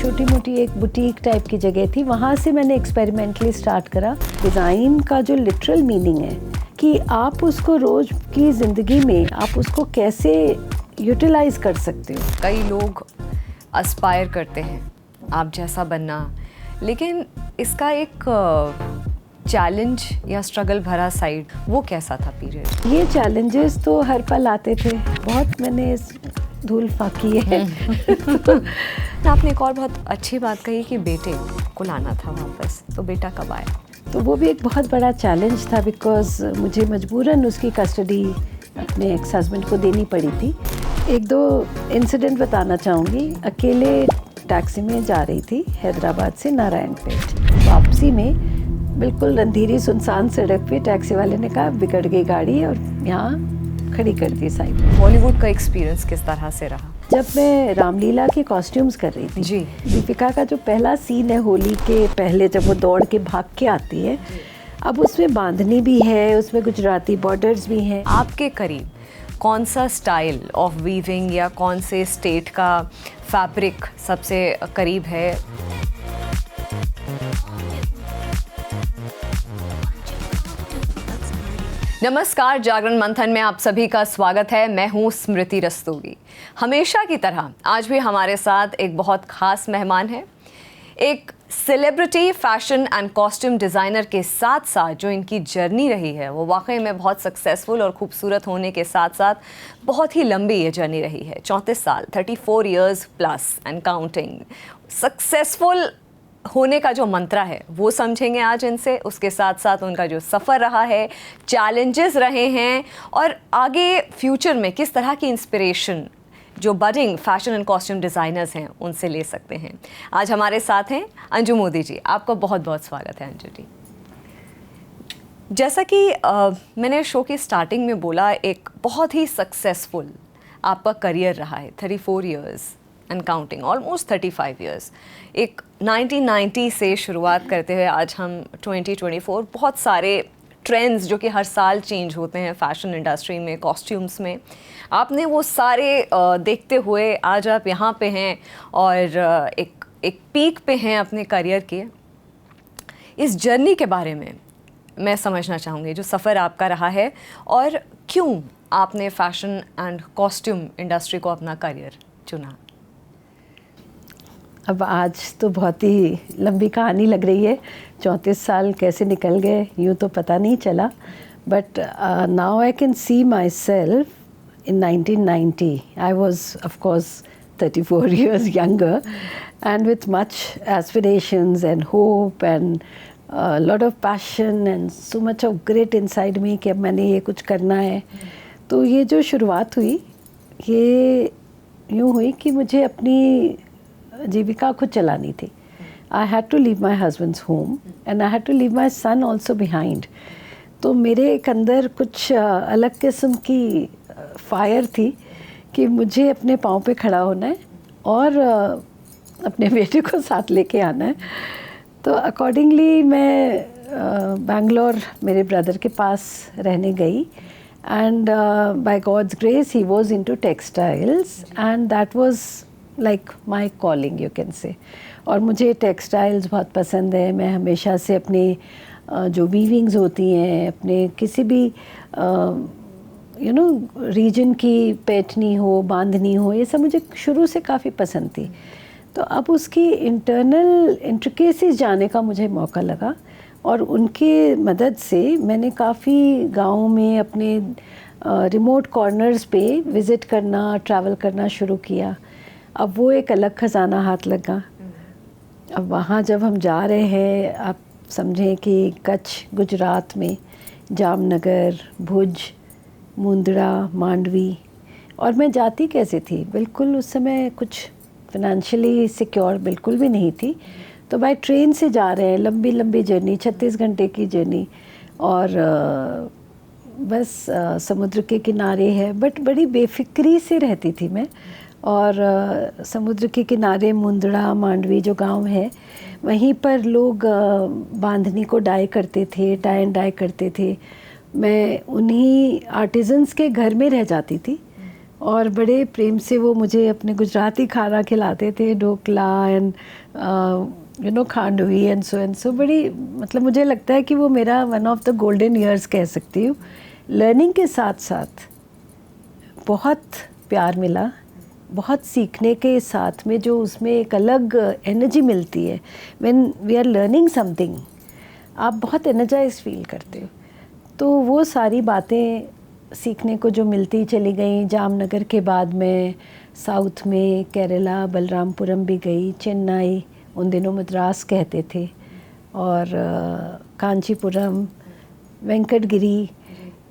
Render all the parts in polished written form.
छोटी मोटी एक बुटीक टाइप की जगह थी, वहाँ से मैंने एक्सपेरिमेंटली स्टार्ट करा। डिज़ाइन का जो लिटरल मीनिंग है कि आप उसको रोज़ की ज़िंदगी में आप उसको कैसे यूटिलाइज़ कर सकते हो। कई लोग एस्पायर करते हैं आप जैसा बनना, लेकिन इसका एक चैलेंज या स्ट्रगल भरा साइड वो कैसा था पीरियड? ये चैलेंजेस तो हर पल आते थे, बहुत मैंने धूल फाकी है। आपने एक और बहुत अच्छी बात कही कि बेटे को लाना था वापस, तो बेटा कब आया? तो वो भी एक बहुत बड़ा चैलेंज था, बिकॉज़ मुझे मजबूरन उसकी कस्टडी अपने एक्स हस्बैंड को देनी पड़ी थी। एक दो इंसिडेंट बताना चाहूँगी। अकेले टैक्सी में जा रही थी हैदराबाद से नारायणपेट, वापसी में बिल्कुल अंधेरी सुनसान सड़क पे टैक्सी वाले ने कहा बिगड़ गई गाड़ी और यहाँ खड़ी कर दी साइड। बॉलीवुड का एक्सपीरियंस किस तरह से रहा? जब मैं रामलीला के कॉस्ट्यूम्स कर रही थी जी, दीपिका का जो पहला सीन है होली के पहले, जब वो दौड़ के भाग के आती है, अब उसमें बांधनी भी है, उसमें गुजराती बॉर्डर्स भी हैं। आपके करीब कौन सा स्टाइल ऑफ वीविंग या कौन से स्टेट का फैब्रिक सबसे करीब है? नमस्कार, जागरण मंथन में आप सभी का स्वागत है। मैं हूं स्मृति रस्तोगी। हमेशा की तरह आज भी हमारे साथ एक बहुत खास मेहमान है, एक celebrity fashion and costume designer के साथ साथ जो इनकी जर्नी रही है वो वाकई में बहुत सक्सेसफुल और खूबसूरत होने के साथ साथ बहुत ही लंबी ये जर्नी रही है। 34 साल, 34 years plus and counting. Successful होने का जो मंत्र है वो समझेंगे आज इनसे, उसके साथ साथ उनका जो सफ़र रहा है, चैलेंजेस रहे हैं और आगे फ्यूचर में किस तरह की इंस्पिरेशन जो budding fashion and costume designers हैं उनसे ले सकते हैं। आज हमारे साथ हैं अंजू मोदी जी। आपका बहुत बहुत स्वागत है अंजू जी। जैसा कि मैंने शो की स्टार्टिंग में बोला, एक बहुत ही सक्सेसफुल आपका करियर रहा है, 34 years and counting, almost 35 years. एक 1990 से शुरुआत करते हुए आज हम 2024, बहुत सारे ट्रेंड्स जो कि हर साल चेंज होते हैं फैशन इंडस्ट्री में, कॉस्ट्यूम्स में, आपने वो सारे देखते हुए आज आप यहाँ पे हैं और एक पीक पे हैं अपने करियर के। इस जर्नी के बारे में मैं समझना चाहूँगी, जो सफ़र आपका रहा है और क्यों आपने फैशन एंड कॉस्ट्यूम इंडस्ट्री को अपना करियर चुना। अब आज तो बहुत ही लंबी कहानी लग रही है, 34 साल कैसे निकल गए यूँ तो पता नहीं चला, but now I can see my self in 1990. I was of course 34 years younger and with much aspirations and hope and a lot of passion and so much of grit inside me कि अब मैंने ये कुछ करना है। तो ये जो शुरुआत हुई ये यूँ हुई कि मुझे अपनी जीविका खुद चलानी थी। I had to leave my husband's home and I had to leave my son also behind. तो मेरे एक अंदर कुछ अलग किस्म की फायर थी कि मुझे अपने पाँव पे खड़ा होना है और अपने बेटे को साथ लेके आना है। तो अकॉर्डिंगली मैं बैंगलोर मेरे ब्रदर के पास रहने गई and by God's grace he was into textiles and that was like my calling you can say. और मुझे टेक्सटाइल्स बहुत पसंद है। मैं हमेशा से अपने जो वीविंग्स होती हैं, अपने किसी भी रीजन की पैठनी हो, बांधनी हो, ये सब मुझे शुरू से काफ़ी पसंद थी। तो अब उसकी इंटरनल इंट्रिकेसीज जाने का मुझे मौका लगा और उनके मदद से मैंने काफ़ी गाँव में अपने रिमोट कॉर्नर्स पे विज़िट करना, ट्रैवल करना शुरू किया। अब वो एक अलग ख़जाना हाथ लगा। अब वहाँ जब हम जा रहे हैं, आप समझें कि कच्छ गुजरात में जामनगर, भुज, मुंद्रा, मांडवी, और मैं जाती कैसे थी, बिल्कुल उस समय कुछ फिनेंशियली सिक्योर बिल्कुल भी नहीं थी। तो बाय ट्रेन से जा रहे हैं, लंबी लंबी जर्नी, 36 घंटे की जर्नी, और बस समुद्र के किनारे है, बट बड़ी बेफिक्री से रहती थी मैं। और समुद्र के किनारे मुंद्रा, मांडवी जो गांव है, वहीं पर लोग बांधनी को डाई करते थे, टाई एंड डाई करते थे। मैं उन्हीं आर्टिजन्स के घर में रह जाती थी। और बड़े प्रेम से वो मुझे अपने गुजराती खाना खिलाते थे, dhokla and khandvi and so बड़ी, मतलब मुझे लगता है कि वो मेरा one of the golden years कह सकती हूँ। लर्निंग के साथ साथ बहुत प्यार मिला, बहुत सीखने के साथ में जो उसमें एक अलग एनर्जी मिलती है। When we are learning something, आप बहुत एनर्जाइज फील करते हो। तो वो सारी बातें सीखने को जो मिलती चली गई। जामनगर के बाद में साउथ में केरला, बलरामपुरम भी गई, चेन्नई, उन दिनों मद्रास कहते थे, और कांचीपुरम, वेंकटगिरी।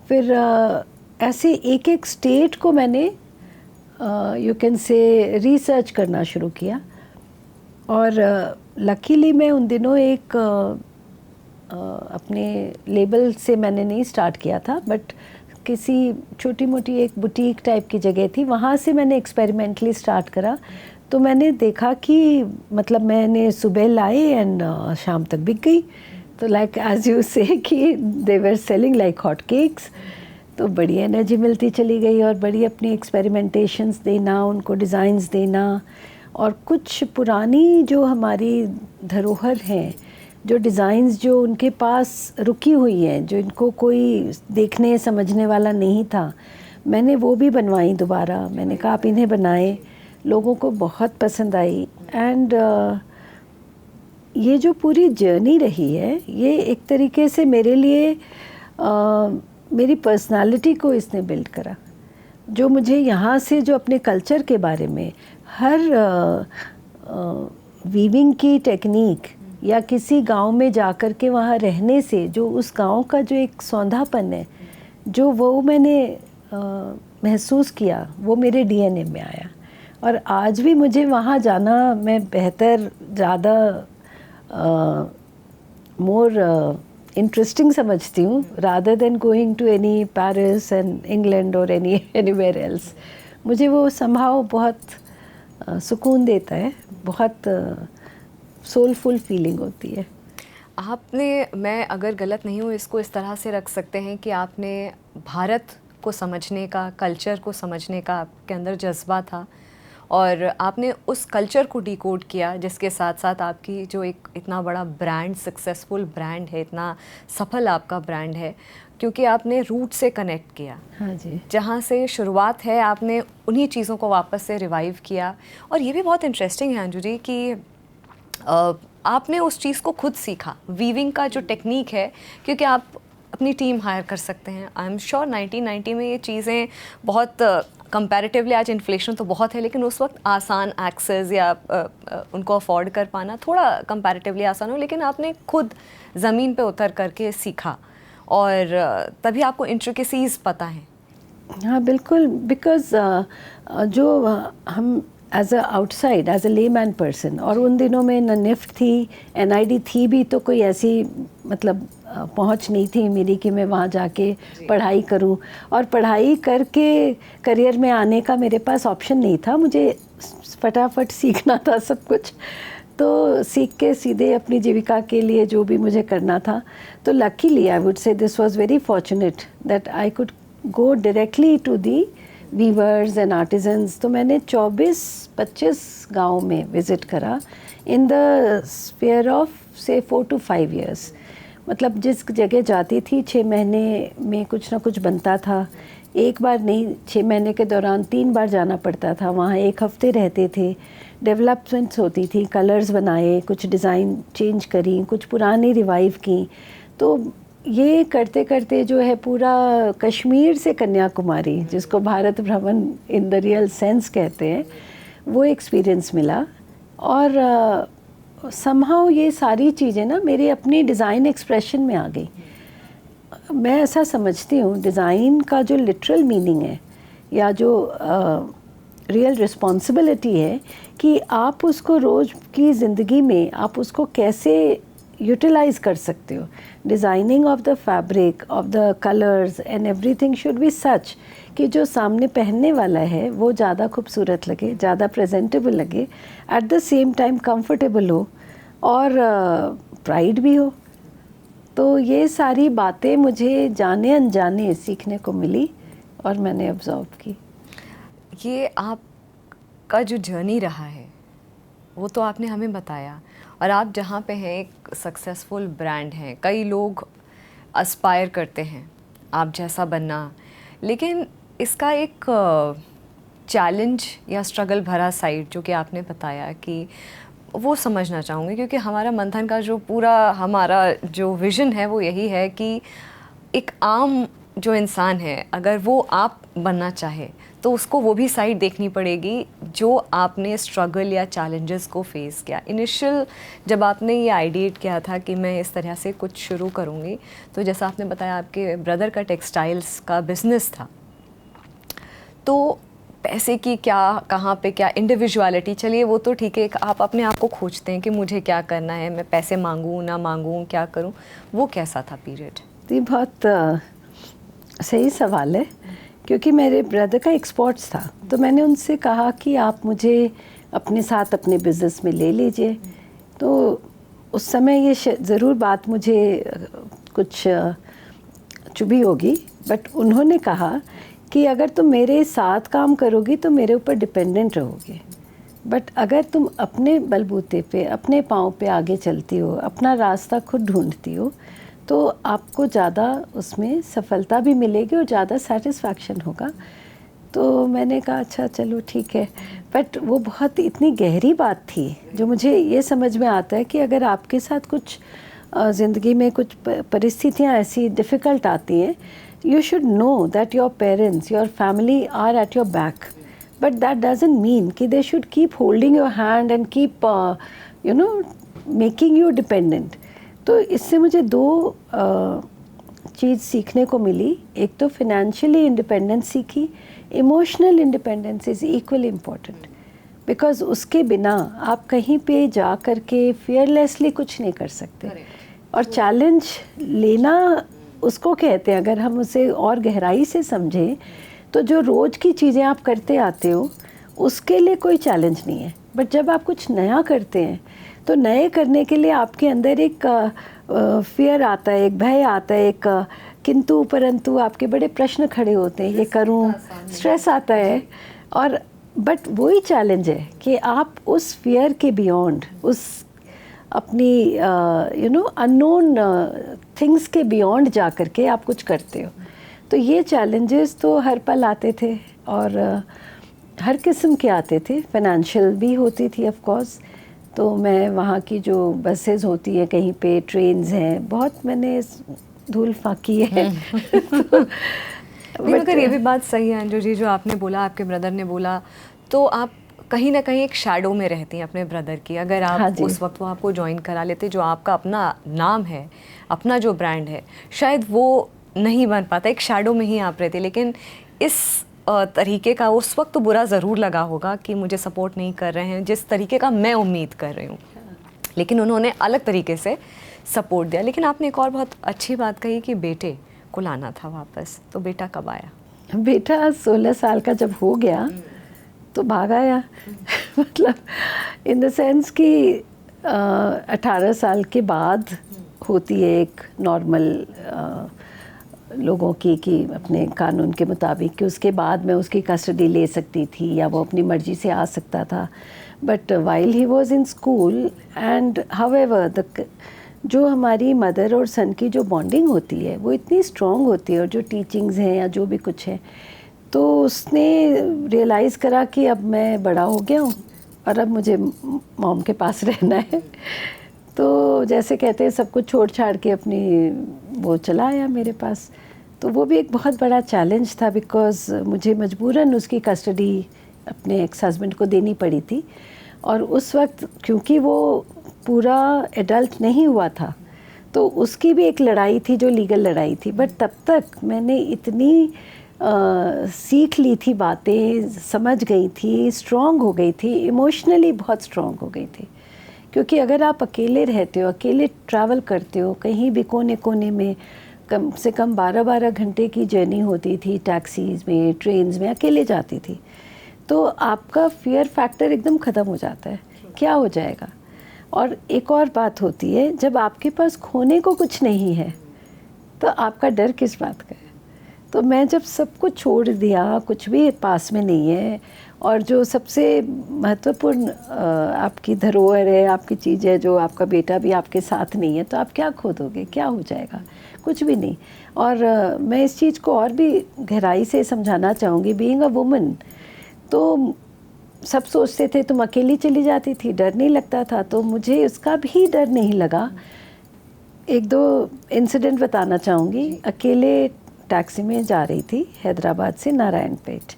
फिर ऐसे एक एक स्टेट को मैंने यू कैन से रिसर्च करना शुरू किया। और लकीली मैं उन दिनों एक अपने लेबल से मैंने नहीं स्टार्ट किया था, बट किसी छोटी मोटी एक बुटीक टाइप की जगह थी, वहाँ से मैंने एक्सपेरिमेंटली स्टार्ट करा। तो मैंने देखा कि मतलब मैंने सुबह लाई एंड शाम तक बिक गई। तो लाइक एज यू से कि they were selling like hot cakes. तो बड़ी एनर्जी मिलती चली गई और बड़ी अपनी एक्सपेरिमेंटेशंस देना, उनको डिज़ाइंस देना। और कुछ पुरानी जो हमारी धरोहर हैं, जो डिज़ाइंस जो उनके पास रुकी हुई हैं, जो इनको कोई देखने समझने वाला नहीं था, मैंने वो भी बनवाई दोबारा। मैंने कहा आप इन्हें बनाएं, लोगों को बहुत पसंद आई। एंड ये जो पूरी जर्नी रही है, ये एक तरीके से मेरे लिए मेरी पर्सनालिटी को इसने बिल्ड करा। जो मुझे यहाँ से जो अपने कल्चर के बारे में हर वीविंग की टेक्निक, या किसी गांव में जाकर के वहाँ रहने से जो उस गांव का जो एक सौंधापन है, जो वो मैंने महसूस किया, वो मेरे डीएनए में आया। और आज भी मुझे वहाँ जाना मैं बेहतर, ज़्यादा मोर इंटरेस्टिंग समझती हूँ, rather than going to any Paris and England और एनीवेयर एल्स। मुझे वो समहाउ बहुत सुकून देता है, बहुत सोलफुल फीलिंग होती है। आपने, मैं अगर गलत नहीं हूँ, इसको इस तरह से रख सकते हैं कि आपने भारत को समझने का, कल्चर को समझने का आपके अंदर जज्बा था, और आपने उस कल्चर को डिकोड किया, जिसके साथ साथ आपकी जो एक इतना बड़ा ब्रांड, सक्सेसफुल ब्रांड है, इतना सफल आपका ब्रांड है, क्योंकि आपने रूट से कनेक्ट किया। हाँ जी। जहाँ से शुरुआत है, आपने उन्हीं चीज़ों को वापस से रिवाइव किया। और ये भी बहुत इंटरेस्टिंग है अंजू जी कि आपने उस चीज़ को खुद सीखा, वीविंग का जो टेक्निक है, क्योंकि आप अपनी टीम हायर कर सकते हैं। आई एम श्योर 1990 में ये चीज़ें बहुत कंपैरेटिवली, आज इन्फ्लेशन तो बहुत है, लेकिन उस वक्त आसान एक्सेस या उनको अफोर्ड कर पाना थोड़ा कंपैरेटिवली आसान हो, लेकिन आपने खुद ज़मीन पे उतर करके सीखा, और तभी आपको इंट्रिकेसीज़ पता हैं। हाँ बिल्कुल, बिकॉज जो हम as a outside, as a layman person, और उन दिनों में न निफ्ट थी, एनआईडी थी भी, तो कोई ऐसी मतलब पहुंच नहीं थी मेरी कि मैं वहाँ जाके पढ़ाई करूँ। और पढ़ाई करके करियर में आने का मेरे पास ऑप्शन नहीं था, मुझे फटाफट सीखना था सब कुछ। तो सीख के सीधे अपनी जीविका के लिए जो भी मुझे करना था, तो luckily I would say this was very fortunate that I could go directly to the weavers and artisans. तो मैंने 24-25 गाँव में विज़िट करा इन द स्पेयर ऑफ से 4 to 5 years। मतलब जिस जगह जाती थी 6 महीने में कुछ ना कुछ बनता था। एक बार नहीं, 6 महीने के दौरान 3 बार जाना पड़ता था वहाँ। 1 हफ्ते रहते थे, डेवलपमेंट्स होती थी, कलर्स बनाए, कुछ डिज़ाइन चेंज करी, कुछ पुरानी रिवाइव की। तो ये करते करते जो है पूरा कश्मीर से कन्याकुमारी, जिसको भारत भ्रमण इन द रियल सेंस कहते हैं, वो एक्सपीरियंस मिला। और समहाउ ये सारी चीज़ें ना मेरे अपनी डिज़ाइन एक्सप्रेशन में आ गई। मैं ऐसा समझती हूँ डिज़ाइन का जो लिटरल मीनिंग है, या जो रियल रिस्पॉन्सिबिलिटी है, कि आप उसको रोज़ की ज़िंदगी में आप उसको कैसे यूटिलाइज़ कर सकते हो। Designing of the fabric, of the colours and everything should be such कि जो सामने पहनने वाला है वो ज़्यादा खूबसूरत लगे, ज़्यादा प्रेजेंटेबल लगे, eight the same time comfortable हो, और प्राइड भी हो। तो ये सारी बातें मुझे जाने अनजाने सीखने को मिली और मैंने ऑब्जर्व की। ये आपका जो जर्नी रहा है वो तो आपने हमें बताया, और आप जहाँ पे हैं एक सक्सेसफुल ब्रांड हैं, कई लोग एस्पायर करते हैं आप जैसा बनना, लेकिन इसका एक चैलेंज या स्ट्रगल भरा साइड जो कि आपने बताया कि वो समझना चाहूँगी, क्योंकि हमारा मंथन का जो पूरा हमारा जो विज़न है वो यही है कि एक आम जो इंसान है अगर वो आप बनना चाहे तो उसको वो भी साइड देखनी पड़ेगी जो आपने स्ट्रगल या चैलेंजेस को फेस किया। इनिशियल जब आपने ये आइडिएट किया था कि मैं इस तरह से कुछ शुरू करूँगी, तो जैसा आपने बताया आपके ब्रदर का टेक्सटाइल्स का बिज़नेस था, तो पैसे की क्या, कहाँ पे क्या इंडिविजुअलिटी, चलिए वो तो ठीक है, आप अपने आप को खोजते हैं कि मुझे क्या करना है, मैं पैसे मांगूँ ना मांगूँ, क्या करूँ, वो कैसा था पीरियड? ये बहुत सही सवाल है, क्योंकि मेरे ब्रदर का एक्सपोर्ट्स था, तो मैंने उनसे कहा कि आप मुझे अपने साथ अपने बिज़नेस में ले लीजिए। तो उस समय ये ज़रूर बात मुझे कुछ चुभी होगी, बट उन्होंने कहा कि अगर तुम मेरे साथ काम करोगी तो मेरे ऊपर डिपेंडेंट रहोगे, बट अगर तुम अपने बलबूते पे, अपने पाँव पे आगे चलती हो, अपना रास्ता खुद ढूंढती हो, तो आपको ज़्यादा उसमें सफलता भी मिलेगी और ज़्यादा सेटिस्फैक्शन होगा। तो मैंने कहा अच्छा चलो ठीक है, बट वो बहुत इतनी गहरी बात थी जो मुझे ये समझ में आता है कि अगर आपके साथ कुछ ज़िंदगी में कुछ परिस्थितियाँ ऐसी डिफ़िकल्ट आती हैं, you should know that your parents, your family are at your back, but that doesn't mean कि they should keep holding your hand and keep making you dependent। तो इससे मुझे दो चीज़ सीखने को मिली। एक तो फिनेंशियली इंडिपेंडेंस सीखी, emotional independence is equally important, because उसके बिना आप कहीं पे जा कर के फियरलेसली कुछ नहीं कर सकते। और चैलेंज लेना उसको कहते हैं, अगर हम उसे और गहराई से समझें तो जो रोज़ की चीज़ें आप करते आते हो उसके लिए कोई चैलेंज नहीं है, बट जब आप कुछ नया करते हैं तो नए करने के लिए आपके अंदर एक फियर आता है, एक भय आता है, एक किंतु परंतु आपके बड़े प्रश्न खड़े होते हैं, ये करूं, स्ट्रेस आता है। और बट वही चैलेंज है कि आप उस फियर के बियॉन्ड, उस अपनी अननोन थिंग्स के बियॉन्ड जा कर के आप कुछ करते हो। तो ये चैलेंजेस तो हर पल आते थे और हर किस्म के आते थे, फाइनेंशियल भी होती थी ऑफ कोर्स। तो मैं वहाँ की जो बसेस होती है, कहीं पे ट्रेन्स हैं, बहुत मैंने धूल फाकी है। नहीं, मगर ये भी बात सही है अंजू जी जो आपने बोला, आपके ब्रदर ने बोला, तो आप कहीं ना कहीं एक शैडो में रहती हैं अपने ब्रदर की। अगर आप हाँ उस वक्त वो आपको ज्वाइन करा लेते, जो आपका अपना नाम है, अपना जो ब्रांड है, शायद वो नहीं बन पाता, एक शैडो में ही आप रहते। लेकिन इस तरीके का उस वक्त तो बुरा ज़रूर लगा होगा कि मुझे सपोर्ट नहीं कर रहे हैं जिस तरीके का मैं उम्मीद कर रही हूँ, लेकिन उन्होंने अलग तरीके से सपोर्ट दिया। लेकिन आपने एक और बहुत अच्छी बात कही कि बेटे को लाना था वापस, तो बेटा कब आया? बेटा 16 साल का जब हो गया तो भाग आया। मतलब इन द सेंस कि 18 साल के बाद होती है एक नॉर्मल लोगों की कि अपने कानून के मुताबिक कि उसके बाद मैं उसकी कस्टडी ले सकती थी या वो अपनी मर्ज़ी से आ सकता था। But while he was in school and however जो हमारी मदर और सन की जो बॉन्डिंग होती है वो इतनी स्ट्रॉन्ग होती है, और जो टीचिंग्स हैं या जो भी कुछ है, तो उसने रियलाइज़ करा कि अब मैं बड़ा हो गया हूँ और अब मुझे मॉम के पास रहना है। तो जैसे कहते हैं सब कुछ छोड़ छाड़ के अपनी वो चला आया मेरे पास। तो वो भी एक बहुत बड़ा चैलेंज था, बिकॉज़ मुझे मजबूरन उसकी कस्टडी अपने एक्स हस्बैंड को देनी पड़ी थी। और उस वक्त क्योंकि वो पूरा एडल्ट नहीं हुआ था, तो उसकी भी एक लड़ाई थी जो लीगल लड़ाई थी। बट तब तक मैंने इतनी सीख ली थी, बातें समझ गई थी, स्ट्रॉन्ग हो गई थी, इमोशनली बहुत स्ट्रॉन्ग हो गई थी। क्योंकि अगर आप अकेले रहते हो, अकेले ट्रैवल करते हो, कहीं भी कोने कोने में कम से कम 12-12 घंटे की जर्नी होती थी, टैक्सीज़ में, ट्रेन्स में अकेले जाती थी, तो आपका फियर फैक्टर एकदम ख़त्म हो जाता है, क्या हो जाएगा। और एक और बात होती है, जब आपके पास खोने को कुछ नहीं है तो आपका डर किस बात का है। तो मैं जब सब कुछ छोड़ दिया, कुछ भी पास में नहीं है, और जो सबसे महत्वपूर्ण आपकी धरोहर है, आपकी चीज़ है, जो आपका बेटा भी आपके साथ नहीं है, तो आप क्या खो दोगे, क्या हो जाएगा? कुछ भी नहीं। और मैं इस चीज़ को और भी गहराई से समझाना चाहूँगी। बीइंग अ वुमन, तो सब सोचते थे तुम अकेली चली जाती थी, डर नहीं लगता था, तो मुझे उसका भी डर नहीं लगा। एक दो इंसिडेंट बताना चाहूँगी। अकेले टैक्सी में जा रही थी हैदराबाद से नारायणपेट,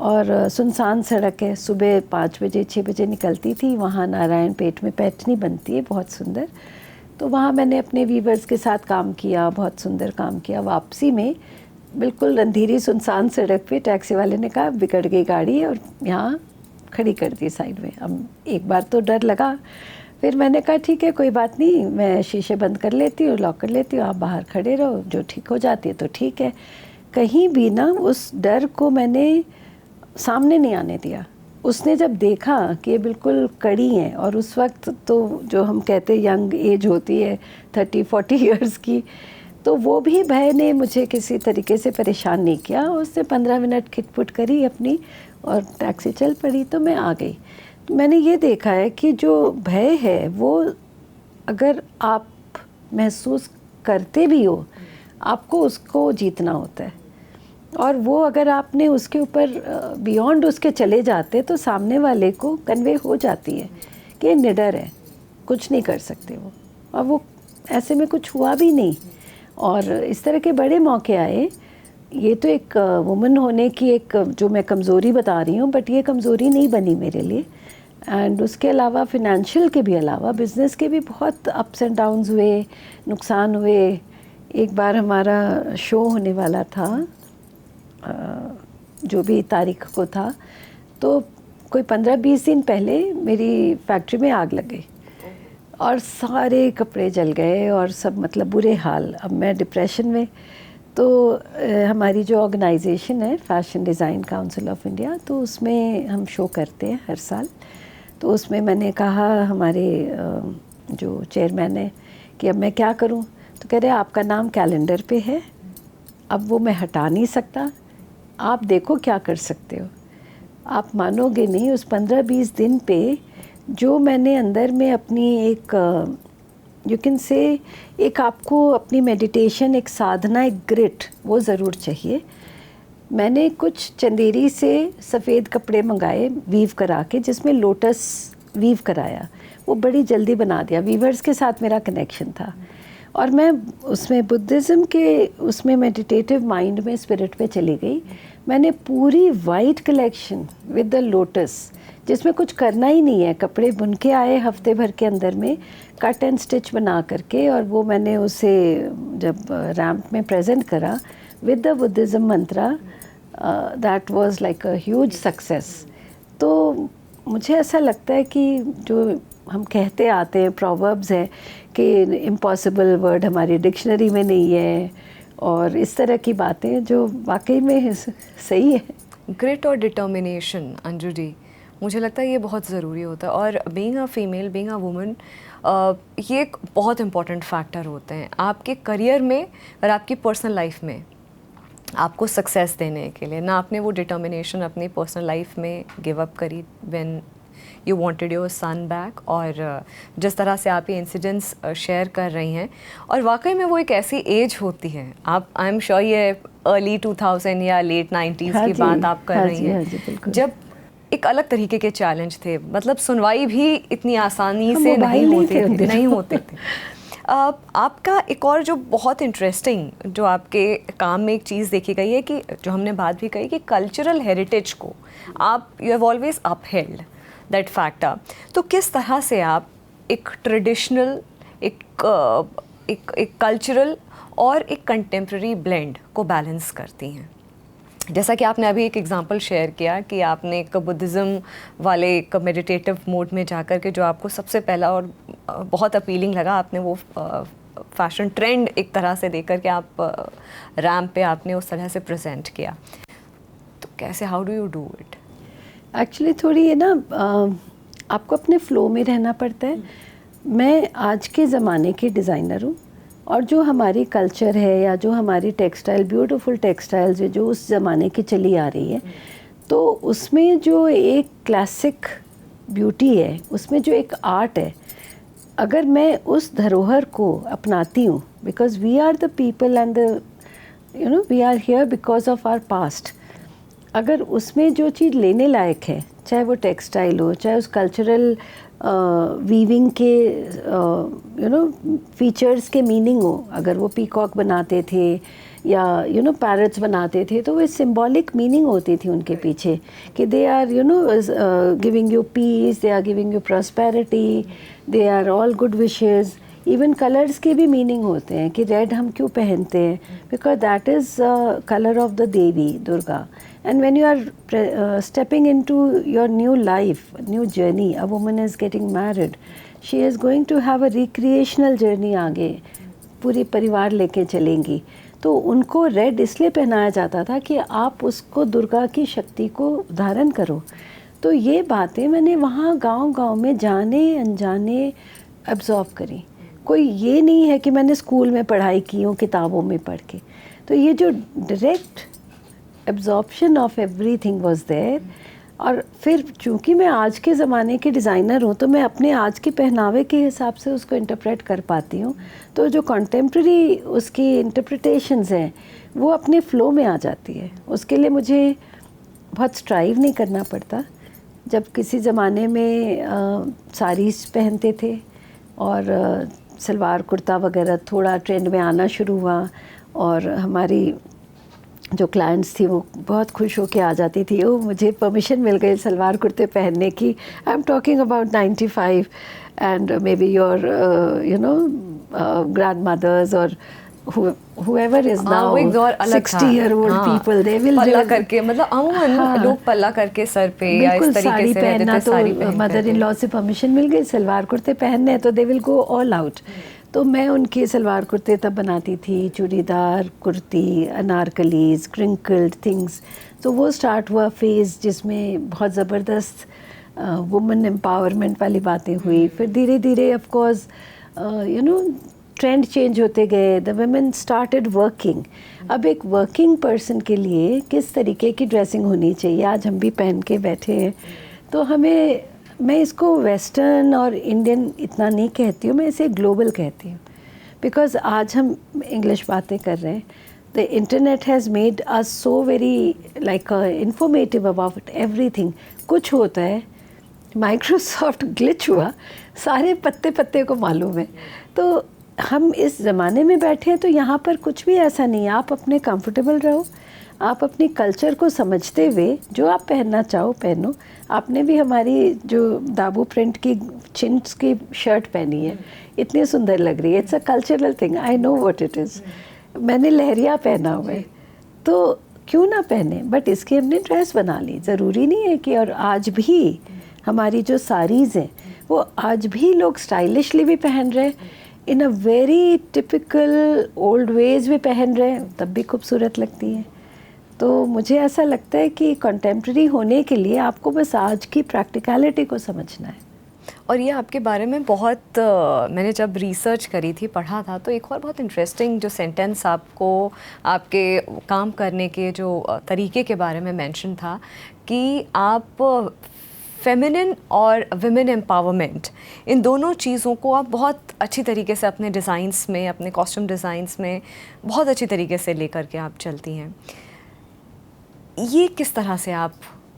और सुनसान सड़क है, सुबह 5 बजे 6 बजे निकलती थी। वहाँ नारायणपेट में पैठनी बनती है बहुत सुंदर, तो वहाँ मैंने अपने वीवर्स के साथ काम किया, बहुत सुंदर काम किया। वापसी में बिल्कुल अंधेरी सुनसान सड़क पे टैक्सी वाले ने कहा बिगड़ गई गाड़ी, और यहाँ खड़ी कर दी साइड में। अब एक बार तो डर लगा, फिर मैंने कहा ठीक है कोई बात नहीं, मैं शीशे बंद कर लेती हूँ, लॉक कर लेती हूँ, आप बाहर खड़े रहो, जो ठीक हो जाती है तो ठीक है। कहीं भी ना उस डर को मैंने सामने नहीं आने दिया। उसने जब देखा कि ये बिल्कुल कड़ी हैं, और उस वक्त तो जो हम कहते हैं यंग एज होती है 30-40 इयर्स की, तो वो भी भय ने मुझे किसी तरीके से परेशान नहीं किया। उसने 15 मिनट खिटपुट करी अपनी, और टैक्सी चल पड़ी, तो मैं आ गई। तो मैंने ये देखा है कि जो भय है वो अगर आप महसूस करते भी हो, आपको उसको जीतना होता है। और वो अगर आपने उसके ऊपर बियॉन्ड उसके चले जाते, तो सामने वाले को कन्वे हो जाती है कि निडर है, कुछ नहीं कर सकते वो। और वो ऐसे में कुछ हुआ भी नहीं, और इस तरह के बड़े मौके आए। ये तो एक वुमन होने की एक जो मैं कमज़ोरी बता रही हूँ, बट ये कमज़ोरी नहीं बनी मेरे लिए। एंड उसके अलावा फिनेंशियल के भी अलावा बिज़नेस के भी बहुत अप्स एंड डाउन्स हुए, नुकसान हुए। एक बार हमारा शो होने वाला था, जो भी तारीख को था, तो कोई 15-20 दिन पहले मेरी फैक्ट्री में आग लग गई, और सारे कपड़े जल गए, और सब मतलब बुरे हाल। अब मैं डिप्रेशन में, तो हमारी जो ऑर्गेनाइजेशन है fashion design council of India, तो उसमें हम शो करते हैं हर साल। तो उसमें मैंने कहा हमारे जो चेयरमैन है कि अब मैं क्या करूं, तो कह रहे आपका नाम कैलेंडर पे है, अब वो मैं हटा नहीं सकता, आप देखो क्या कर सकते हो। आप मानोगे नहीं, उस 15-20 दिन पे जो मैंने अंदर में अपनी एक यू कैन से एक आपको अपनी मेडिटेशन, एक साधना, एक ग्रिट, वो ज़रूर चाहिए। मैंने कुछ चंदेरी से सफ़ेद कपड़े मंगाए वीव करा के, जिसमें लोटस वीव कराया, वो बड़ी जल्दी बना दिया। वीवर्स के साथ मेरा कनेक्शन था, और मैं उसमें बुद्धिज़्म के उसमें मेडिटेटिव माइंड में स्पिरिट पे चली गई। मैंने पूरी white collection with the lotus, जिसमें कुछ करना ही नहीं है, कपड़े बुन के आए हफ्ते भर के अंदर में, कट एंड स्टिच बना करके, और वो मैंने उसे जब रैम्प में प्रेजेंट करा with the Buddhism Mantra, that was like a huge success. तो मुझे ऐसा लगता है कि जो हम कहते आते हैं, प्रोवर्ब्स है कि इम्पॉसिबल वर्ड हमारी डिक्शनरी में नहीं है, और इस तरह की बातें जो वाकई में सही है। ग्रिट और डिटर्मिनेशन, अंजू जी, मुझे लगता है ये बहुत ज़रूरी होता है। और being a female, being a woman, ये एक बहुत इंपॉर्टेंट फैक्टर होते हैं आपके करियर में और आपकी पर्सनल लाइफ में। आपको सक्सेस देने के लिए ना आपने वो डिटर्मिनेशन अपनी पर्सनल लाइफ में गिव अप करी when you wanted your son back, और जिस तरह से आप ये इंसिडेंट्स शेयर कर रही हैं, और वाकई में वो एक ऐसी एज होती है, आप आई एम श्योर ये अर्ली 2000 या लेट 90s की बात आप कर रही हैं, जब एक अलग तरीके के चैलेंज थे, मतलब सुनवाई भी इतनी आसानी से नहीं होते थे। आपका एक और जो बहुत इंटरेस्टिंग जो आपके काम में एक चीज़ देखी गई है कि जो हमने बात भी कही कि कल्चरल हेरिटेज को आप you have always upheld that factor. तो किस तरह से आप एक ट्रेडिशनल, एक कल्चरल और एक कंटेम्प्रेरी ब्लेंड को बैलेंस करती हैं? जैसा कि आपने अभी एक एग्जांपल शेयर किया कि आपने एक बुद्धिज़्म वाले एक मेडिटेटिव मोड में जाकर के जो आपको सबसे पहला और बहुत अपीलिंग लगा, आपने वो फैशन ट्रेंड एक तरह से देकर के आप रैम्प पे आपने उस तरह से प्रेजेंट किया। तो कैसे, how do you do it? Actually थोड़ी है ना, आपको अपने फ़्लो में रहना पड़ता है। मैं आज के ज़माने की डिज़ाइनर हूँ, और जो हमारी कल्चर है या जो हमारी टेक्सटाइल, ब्यूटीफुल टेक्सटाइल्स है जो उस ज़माने की चली आ रही है, तो उसमें जो एक क्लासिक ब्यूटी है, उसमें जो एक आर्ट है, अगर मैं उस धरोहर को अपनाती हूँ, because we are the people and the we are here because of our past, अगर उसमें जो चीज़ लेने लायक है, चाहे वो टेक्सटाइल हो, चाहे उस कल्चरल वीविंग के फीचर्स के मीनिंग हो, अगर वो पीकॉक बनाते थे या पैरट्स बनाते थे, तो वो सिंबॉलिक मीनिंग होती थी उनके पीछे कि they are giving you peace, they are giving you prosperity, they are all good wishes. Even colours के भी मीनिंग होते हैं कि रेड हम क्यों पहनते हैं, because that is colour of the Devi Durga. And when you are stepping into your new life, new journey, a woman is getting married, she is going to have a recreational journey आगे, पूरी परिवार लेके चलेंगी, तो उनको red इसलिए पहनाया जाता था कि आप उसको दुर्गा की शक्ति को धारण करो। तो ये बातें मैंने वहाँ गांव-गांव में जाने अनजाने एब्जॉर्व करी। कोई ये नहीं है कि मैंने स्कूल में पढ़ाई की हो किताबों में पढ़ के, तो ये जो direct absorption of everything was there. और फिर चूँकि मैं आज के ज़माने की डिज़ाइनर हूँ, तो मैं अपने आज के पहनावे के हिसाब से उसको इंटरप्रेट कर पाती हूँ, तो जो कंटेम्प्रेरी उसकी इंटरप्रिटेशंस हैं वो अपने फ़्लो में आ जाती है। उसके लिए मुझे बहुत स्ट्राइव नहीं करना पड़ता। जब किसी ज़माने में साड़ीज़ पहनते थे और सलवार कुर्ता वगैरह थोड़ा ट्रेंड में आना शुरू हुआ, और हमारी जो क्लाइंट्स थी वो बहुत खुश होके आ जाती थी, ओ मुझे परमिशन मिल गई सलवार कुर्ते पहनने की। I am talking about 95 and maybe your grandmothers और whoever is now 60-year-old people, they will पल्ला करके, मतलब अमूमन लोग पल्ला करके सर पे या इस तरीके से रहते थे, साड़ी पहनते थे। मदर इन लॉ से परमिशन मिल गई सलवार कुर्ते पहनने हैं, तो they will go all out. तो मैं उनके सलवार कुर्ते तब बनाती थी, चूड़ीदार कुर्ती, अनारकलीज, क्रिंकल्ड थिंग्स। तो वो स्टार्ट हुआ फेज़ जिसमें बहुत ज़बरदस्त वुमेन एम्पावरमेंट वाली बातें हुई। फिर धीरे धीरे ऑफ कोर्स ट्रेंड चेंज होते गए, द वुमेन स्टार्टेड वर्किंग। अब एक वर्किंग पर्सन के लिए किस तरीके की ड्रेसिंग होनी चाहिए, आज हम भी पहन के बैठे हैं। तो हमें, मैं इसको वेस्टर्न और इंडियन इतना नहीं कहती हूँ, मैं इसे ग्लोबल कहती हूँ, बिकॉज़ आज हम इंग्लिश बातें कर रहे हैं। The internet has made us so very like informative about everything. कुछ होता है, माइक्रोसॉफ्ट ग्लिच हुआ, सारे पत्ते पत्ते को मालूम है। तो हम इस ज़माने में बैठे हैं, तो यहाँ पर कुछ भी ऐसा नहीं है। आप अपने कंफर्टेबल रहो, आप अपनी कल्चर को समझते हुए जो आप पहनना चाहो पहनो। आपने भी हमारी जो दाबू प्रिंट की चिंट्स की शर्ट पहनी है, इतनी सुंदर लग रही है। It's a cultural thing, I know what it is. मैंने लहरिया पहना हुआ है, तो क्यों ना पहने, बट इसकी हमने ड्रेस बना ली। ज़रूरी नहीं है कि, और आज भी हमारी जो साड़ीज़ हैं वो आज भी लोग स्टाइलिशली भी पहन रहे हैं, in a very typical old ways भी पहन रहे हैं, तब भी खूबसूरत लगती है। तो मुझे ऐसा लगता है कि कंटेम्प्रेरी होने के लिए आपको बस आज की प्रैक्टिकलिटी को समझना है। और ये आपके बारे में बहुत मैंने जब रिसर्च करी थी, पढ़ा था, तो एक और बहुत इंटरेस्टिंग जो सेंटेंस आपको आपके काम करने के जो तरीके के बारे में मेंशन था कि आप फेमिनिन और विमेन एम्पावरमेंट, इन दोनों चीज़ों को आप बहुत अच्छी तरीके से अपने डिज़ाइंस में, अपने कॉस्ट्यूम डिज़ाइंस में बहुत अच्छी तरीके से लेकर के आप चलती हैं। ये किस तरह से आप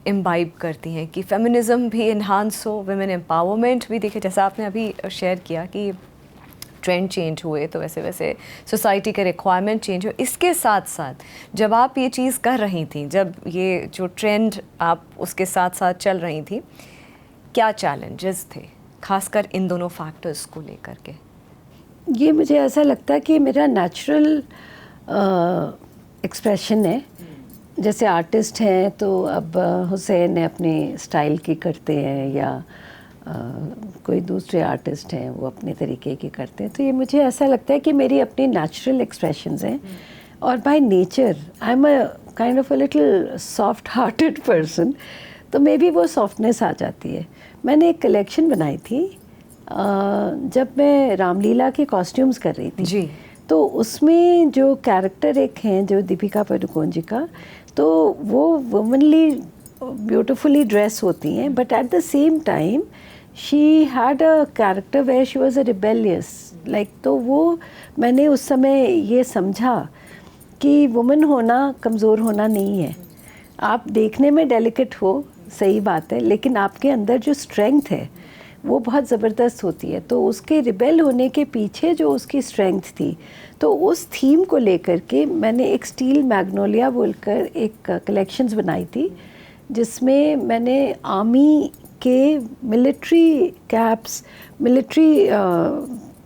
इम्बाइब करती हैं कि फेमिनिज़म भी इन्हांस हो, विमेन एम्पावरमेंट भी देखिए, जैसा आपने अभी शेयर किया कि ट्रेंड चेंज हुए तो वैसे वैसे सोसाइटी के रिक्वायरमेंट चेंज हो। इसके साथ साथ जब आप ये चीज़ कर रही थी, जब ये जो ट्रेंड आप उसके साथ साथ चल रही थी, क्या चैलेंजेस थे खासकर इन दोनों फैक्टर्स को लेकर के? ये मुझे ऐसा लगता है कि मेरा नेचुरल एक्सप्रेशन है। जैसे आर्टिस्ट हैं तो अब हुसैन है अपने स्टाइल की करते हैं, या कोई दूसरे आर्टिस्ट हैं वो अपने तरीके की करते हैं। तो ये मुझे ऐसा लगता है कि मेरी अपनी नेचुरल एक्सप्रेशंस हैं, और by nature I am a kind of a little soft hearted person, तो मे बी वो सॉफ्टनेस आ जाती है। मैंने एक कलेक्शन बनाई थी जब मैं रामलीला के कॉस्ट्यूम्स कर रही थी जी। तो उसमें जो कैरेक्टर एक हैं जो दीपिका पादुकोण जी का, तो वो वुमनली ब्यूटिफुली ड्रेस होती हैं, but at the same time she had a character where she was a rebellious like. तो वो मैंने उस समय ये समझा कि वुमन होना कमज़ोर होना नहीं है। आप देखने में डेलिकेट हो, सही बात है, लेकिन आपके अंदर जो स्ट्रेंथ है वो बहुत ज़बरदस्त होती है। तो उसके रिबेल होने के पीछे जो उसकी स्ट्रेंथ थी, तो उस थीम को लेकर के मैंने एक स्टील मैग्नोलिया बोलकर एक कलेक्शंस बनाई थी, जिसमें मैंने आर्मी के मिलिट्री कैप्स, मिलिट्री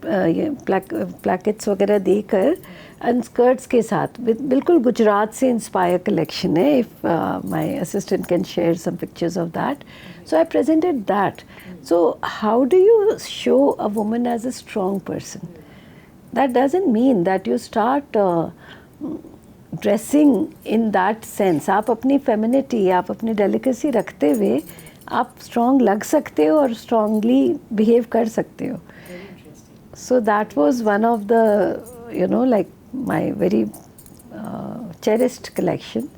ये प्लैकेट्स वगैरह देकर एंड स्कर्ट्स के साथ, बिल्कुल गुजरात से इंस्पायर कलेक्शन है। If my assistant can share some pictures of that, so I presented that. So how do you show a woman as a strong person? That doesn't mean that you start dressing in that sense. आप अपनी femininity, आप अपनी delicacy रखते हुए आप strong लग सकते हो और स्ट्रॉन्गली बिहेव कर सकते हो। So that was one of the, you know, like my very cherished collection,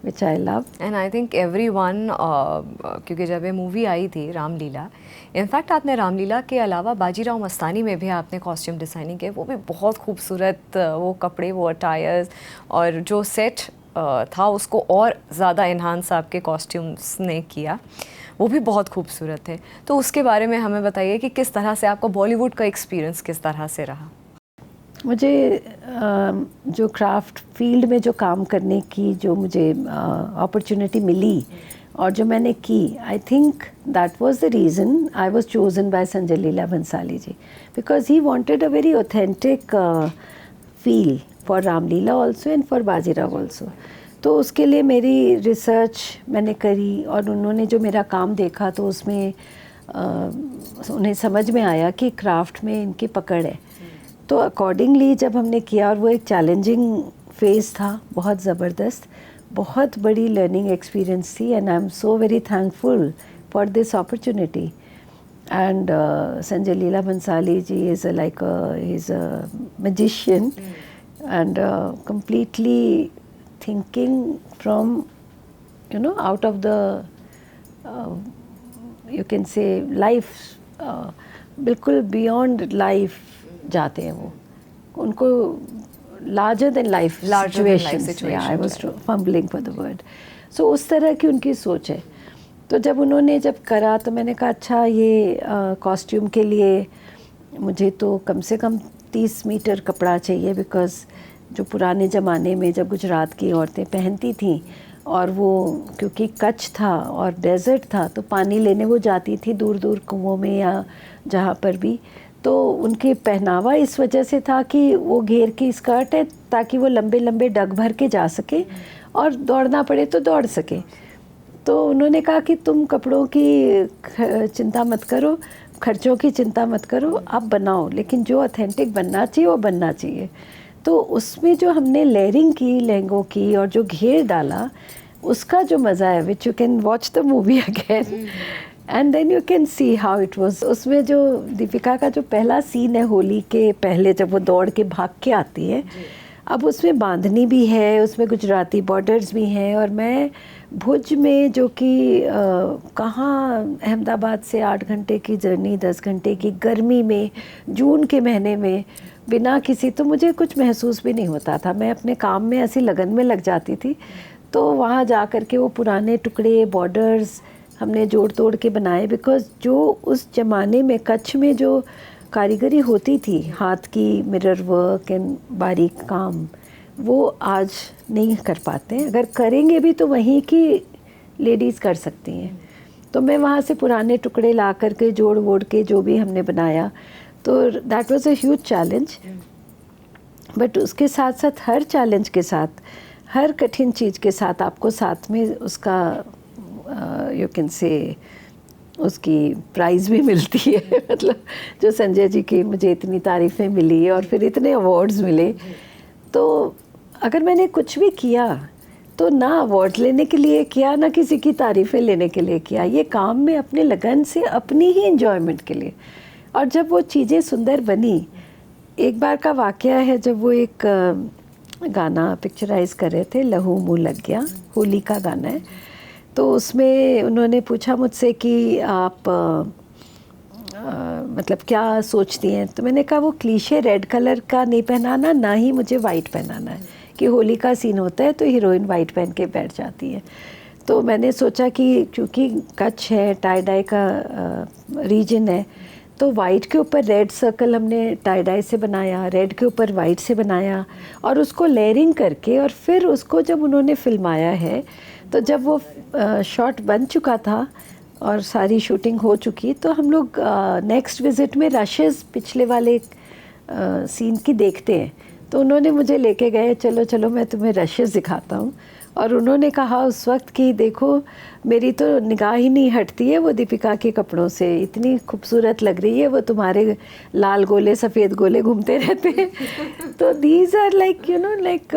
which I love. And I think everyone, क्योंकि जब ये मूवी आई थी रामलीला, इनफैक्ट आपने रामलीला के अलावा बाजीराव मस्तानी में भी आपने कॉस्ट्यूम डिज़ाइनिंग किया, वो भी बहुत खूबसूरत, वो कपड़े, वो अटायर्स और जो सेट था उसको और ज़्यादा इन्हांस आपके कॉस्ट्यूम्स ने किया, वो भी बहुत खूबसूरत थे। तो उसके बारे में हमें बताइए कि किस तरह से आपका बॉलीवुड का एक्सपीरियंस किस तरह से रहा? मुझे जो क्राफ्ट फील्ड में जो काम करने की जो मुझे अपॉर्चुनिटी मिली और जो मैंने की, I think that was the reason I was chosen by Sanjay Leela Bhansali ji, because he wanted a very authentic feel for Ramleela also and for Bajirao also. तो उसके लिए मेरी रिसर्च मैंने करी और उन्होंने जो मेरा काम देखा तो उसमें उन्हें समझ में आया कि क्राफ्ट में इनकी पकड़ है। तो अकॉर्डिंगली जब हमने किया, और वो एक चैलेंजिंग फेज़ था, बहुत ज़बरदस्त, बहुत बड़ी लर्निंग एक्सपीरियंस थी, and I am so very thankful for this opportunity. And Sanjay Leela Bhansali ji is like he is a magician and completely thinking from, you know, out of the you can say life, बिल्कुल beyond life जाते हैं वो, उनको larger than life situations, yeah, I was fumbling for the word, so उस तरह की उनकी सोच है। तो जब उन्होंने जब करा तो मैंने कहा अच्छा ये कॉस्ट्यूम के लिए मुझे तो कम से कम 30 मीटर कपड़ा चाहिए, बिकॉज़ जो पुराने ज़माने में जब गुजरात की औरतें पहनती थीं, और वो क्योंकि कच्छ था और डेज़र्ट था, तो पानी लेने वो जाती थी दूर दूर कुओं में या जहाँ पर भी, तो उनके पहनावा इस वजह से था कि वो घेर की स्कर्ट है ताकि वो लंबे लंबे डग भर के जा सके और दौड़ना पड़े तो दौड़ सके। तो उन्होंने कहा कि तुम कपड़ों की चिंता मत करो, खर्चों की चिंता मत करो, आप बनाओ, लेकिन जो ऑथेंटिक बनना चाहिए वो बनना चाहिए। तो उसमें जो हमने लेयरिंग की लहंगों की और जो घेर डाला, उसका जो मज़ा है, which you can watch the movie again and then you can see how it was. उसमें जो दीपिका का जो पहला सीन है होली के पहले, जब वो दौड़ के भाग के आती है, अब उसमें बांधनी भी है, उसमें गुजराती बॉर्डर्स भी हैं, और मैं भुज में जो कि कहाँ अहमदाबाद से 8 घंटे की जर्नी, 10 घंटे की गर्मी में, जून के महीने में, बिना किसी, तो मुझे कुछ महसूस भी नहीं होता था, मैं अपने काम में ऐसी लगन में लग जाती थी। तो वहाँ जा कर के वो पुराने टुकड़े, बॉर्डर्स हमने जोड़ तोड़ के बनाए, बिकॉज़ जो उस ज़माने में कच्छ में जो कारीगरी होती थी, हाथ की मिरर वर्क एंड बारीक काम, वो आज नहीं कर पाते हैं। अगर करेंगे भी तो वहीं की लेडीज़ कर सकती हैं। तो मैं वहाँ से पुराने टुकड़े ला कर के जोड़ वोड़ के जो भी हमने बनाया, तो that was a huge challenge. But उसके साथ साथ, हर चैलेंज के साथ, हर कठिन चीज़ के साथ आपको साथ में उसका यू कैन से उसकी प्राइज़ भी मिलती है। मतलब जो संजय जी की मुझे इतनी तारीफ़ें मिली और फिर इतने अवार्ड्स मिले, तो अगर मैंने कुछ भी किया तो ना अवार्ड लेने के लिए किया, ना किसी की तारीफ़ें लेने के लिए किया, ये काम में अपने लगन से, अपनी ही एंजॉयमेंट के लिए। और जब वो चीज़ें सुंदर बनी एक बार का वाकया है जब वो एक गाना पिक्चराइज कर रहे थे, लहू मुँह लग गया, होली का गाना है। तो उसमें उन्होंने पूछा मुझसे कि आप मतलब क्या सोचती हैं। तो मैंने कहा वो क्लीशे रेड कलर का नहीं पहनाना, ना ही मुझे वाइट पहनाना है, कि होली का सीन होता है तो हीरोइन वाइट पहन के बैठ जाती है। तो मैंने सोचा कि क्योंकि कच्छ है, टाई डाई का रीजन है, तो वाइट के ऊपर रेड सर्कल हमने टाई डाई से बनाया, रेड के ऊपर वाइट से बनाया, और उसको लेयरिंग करके, और फिर उसको जब उन्होंने फिल्माया है, तो जब वो शॉट बन चुका था और सारी शूटिंग हो चुकी, तो हम लोग नेक्स्ट विज़िट में रशेस पिछले वाले सीन की देखते हैं। तो उन्होंने मुझे लेके गए, चलो चलो मैं तुम्हें रशेस दिखाता हूँ। और उन्होंने कहा उस वक्त कि देखो मेरी तो निगाह ही नहीं हटती है वो दीपिका के कपड़ों से, इतनी खूबसूरत लग रही है वो, तुम्हारे लाल गोले सफ़ेद गोले घूमते रहते हैं। तो these are like you know like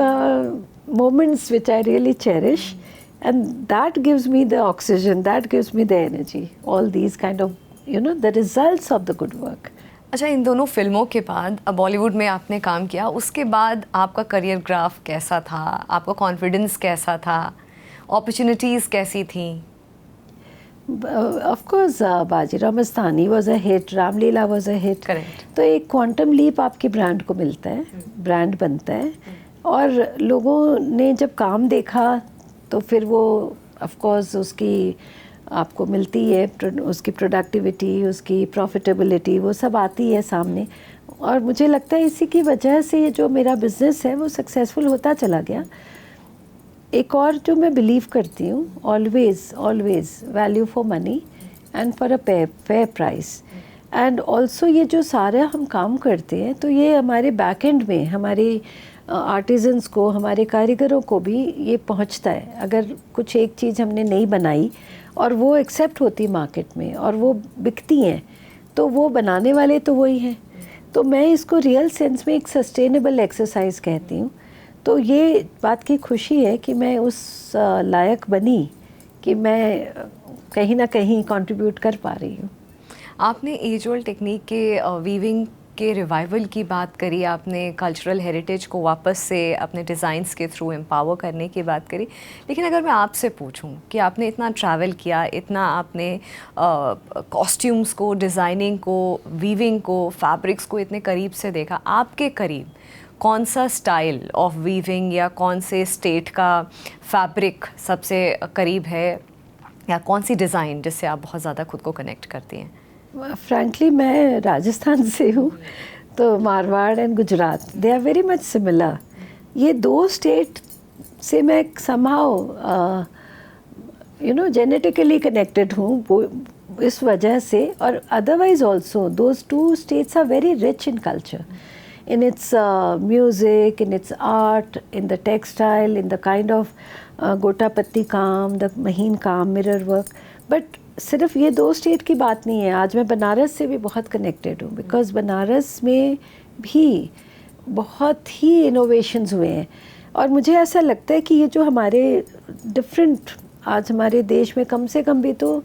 moments which I really cherish, and that gives me the oxygen, that gives me the energy, all these kind of the results of the good work. अच्छा, इन दोनों फिल्मों के बाद अब बॉलीवुड में आपने काम किया, उसके बाद आपका करियर ग्राफ कैसा था, आपका कॉन्फिडेंस कैसा था, अपॉर्चुनिटीज़ कैसी थी? Of course, Bajirao Mastani was a hit, Ramlila was a hit. Correct. तो एक क्वांटम लीप आपके ब्रांड को मिलता है, ब्रांड बनता है, और लोगों ने जब काम देखा तो फिर वो ऑफ कोर्स उसकी आपको मिलती है, उसकी प्रोडक्टिविटी, उसकी प्रॉफिटेबिलिटी, वो सब आती है सामने। और मुझे लगता है इसी की वजह से ये जो मेरा बिज़नेस है वो सक्सेसफुल होता चला गया। एक और जो मैं बिलीव करती हूँ, always always value for money and for a fair price. And also ये जो सारे हम काम करते हैं, तो ये हमारे बैक एंड में हमारे आर्टिजन्स को, हमारे कारीगरों को भी ये पहुंचता है। अगर कुछ एक चीज़ हमने नहीं बनाई और वो एक्सेप्ट होती मार्केट में और वो बिकती हैं, तो वो बनाने वाले तो वही हैं। तो मैं इसको रियल सेंस में एक सस्टेनेबल एक्सरसाइज कहती हूँ। तो ये बात की खुशी है कि मैं उस लायक बनी कि मैं कहीं ना कहीं कंट्रीब्यूट कर पा रही हूँ। आपने एज ओल्ड टेक्निक के वीविंग के रिवाइवल की बात करी, आपने कल्चरल हेरिटेज को वापस से अपने डिज़ाइंस के थ्रू एम्पावर करने की बात करी। लेकिन अगर मैं आपसे पूछूं कि आपने इतना ट्रैवल किया, इतना आपने कॉस्ट्यूम्स को, डिज़ाइनिंग को, वीविंग को, फैब्रिक्स को इतने करीब से देखा, आपके करीब कौन सा स्टाइल ऑफ वीविंग या कौन से स्टेट का फैब्रिक सबसे करीब है, या कौन सी डिज़ाइन जिससे आप बहुत ज़्यादा खुद को कनेक्ट करती हैं? फ्रैंकली मैं राजस्थान से हूँ, तो Marwar and Gujarat, they are very much similar. ये दो स्टेट से मैं समहाउ जेनेटिकली कनेक्टेड हूँ वो इस वजह से। और otherwise also those two states are very rich in culture, in its music, in its art, in the textile, in the kind of gota patti काम, the महीन काम, मिरर वर्क। बट सिर्फ ये दो स्टेट की बात नहीं है, आज मैं बनारस से भी बहुत कनेक्टेड हूँ, बिकॉज बनारस में भी बहुत ही इनोवेशंस हुए हैं। और मुझे ऐसा लगता है कि ये जो हमारे डिफरेंट, आज हमारे देश में कम से कम भी तो